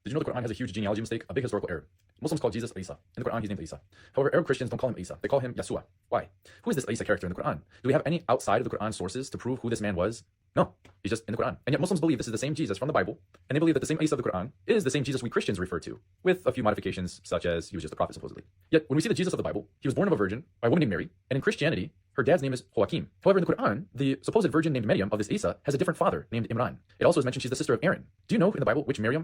Did you know the Quran has a huge genealogy mistake, a big historical error? Muslims call Jesus Isa. In the Quran, he's named Isa. However, Arab Christians don't call him Isa. They call him Yasua. Why? Who is this Isa character in the Quran? Do we have any outside of the Quran sources to prove who this man was? No, he's just in the Quran. And yet Muslims believe this is the same Jesus from the Bible, and they believe that the same Isa of the Quran is the same Jesus we Christians refer to, with a few modifications, such as he was just a prophet, supposedly. Yet, when we see the Jesus of the Bible, he was born of a virgin by a woman named Mary, and in Christianity, her dad's name is Joachim. However, in the Quran, the supposed virgin named Maryam of this Isa has a different father named Imran. It also is mentioned she's the sister of Aaron. Do you know in the Bible which Mary,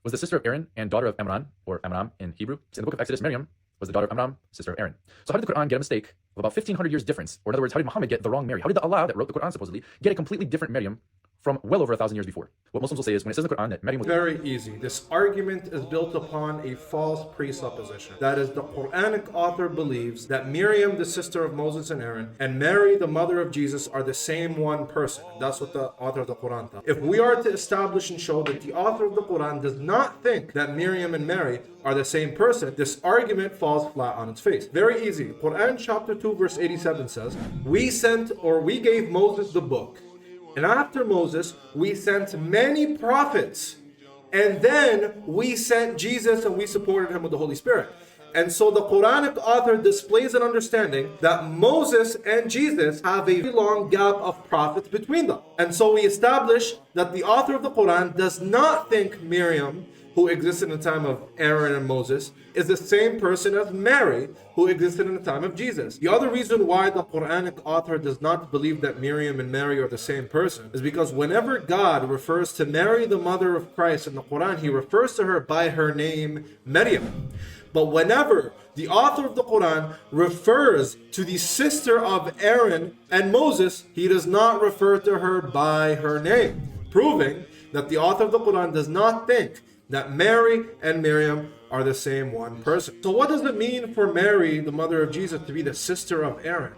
was the sister of Aaron and daughter of Amram, or Amram in Hebrew? In the book of Exodus, Miriam was the daughter of Amram, sister of Aaron. So how did the Quran get a mistake of about 1,500 years difference? Or in other words, how did Muhammad get the wrong Mary? How did the Allah that wrote the Quran supposedly get a completely different Miriam from well over 1,000 years before? What Muslims will say is when it says in the Quran that Maryam was very easy. This argument is built upon a false presupposition. That is, the Quranic author believes that Miriam, the sister of Moses and Aaron, and Mary, the mother of Jesus, are the same one person. That's what the author of the Quran thought. If we are to establish and show that the author of the Quran does not think that Miriam and Mary are the same person, this argument falls flat on its face. Very easy. Quran chapter 2 verse 87 says, we gave Moses the book. And after Moses, we sent many prophets. And then we sent Jesus and we supported him with the Holy Spirit. And so the Quranic author displays an understanding that Moses and Jesus have a long gap of prophets between them. And so we establish that the author of the Quran does not think Miriam, who existed in the time of Aaron and Moses, is the same person as Mary, who existed in the time of Jesus. The other reason why the Quranic author does not believe that Miriam and Mary are the same person is because whenever God refers to Mary, the mother of Christ, in the Quran, he refers to her by her name, Maryam. But whenever the author of the Quran refers to the sister of Aaron and Moses, he does not refer to her by her name, proving that the author of the Quran does not think that Mary and Miriam are the same one person. So what does it mean for Mary, the mother of Jesus, to be the sister of Aaron?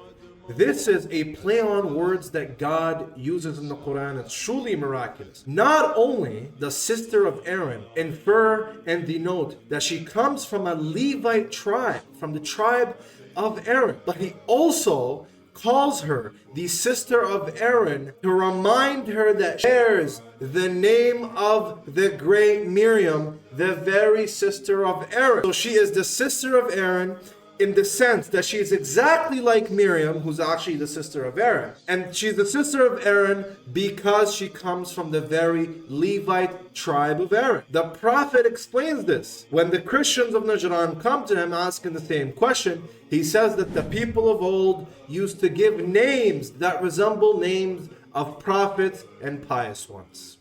This is a play on words that God uses in the Quran. It's truly miraculous. Not only does sister of Aaron infer and denote that she comes from a Levite tribe, from the tribe of Aaron, but he also calls her the sister of Aaron to remind her that she shares the name of the great Miriam, the very sister of Aaron. So she is the sister of Aaron in the sense that she is exactly like Miriam, who's actually the sister of Aaron. And she's the sister of Aaron because she comes from the very Levite tribe of Aaron. The Prophet explains this. When the Christians of Najran come to him asking the same question, he says that the people of old used to give names that resemble names of prophets and pious ones.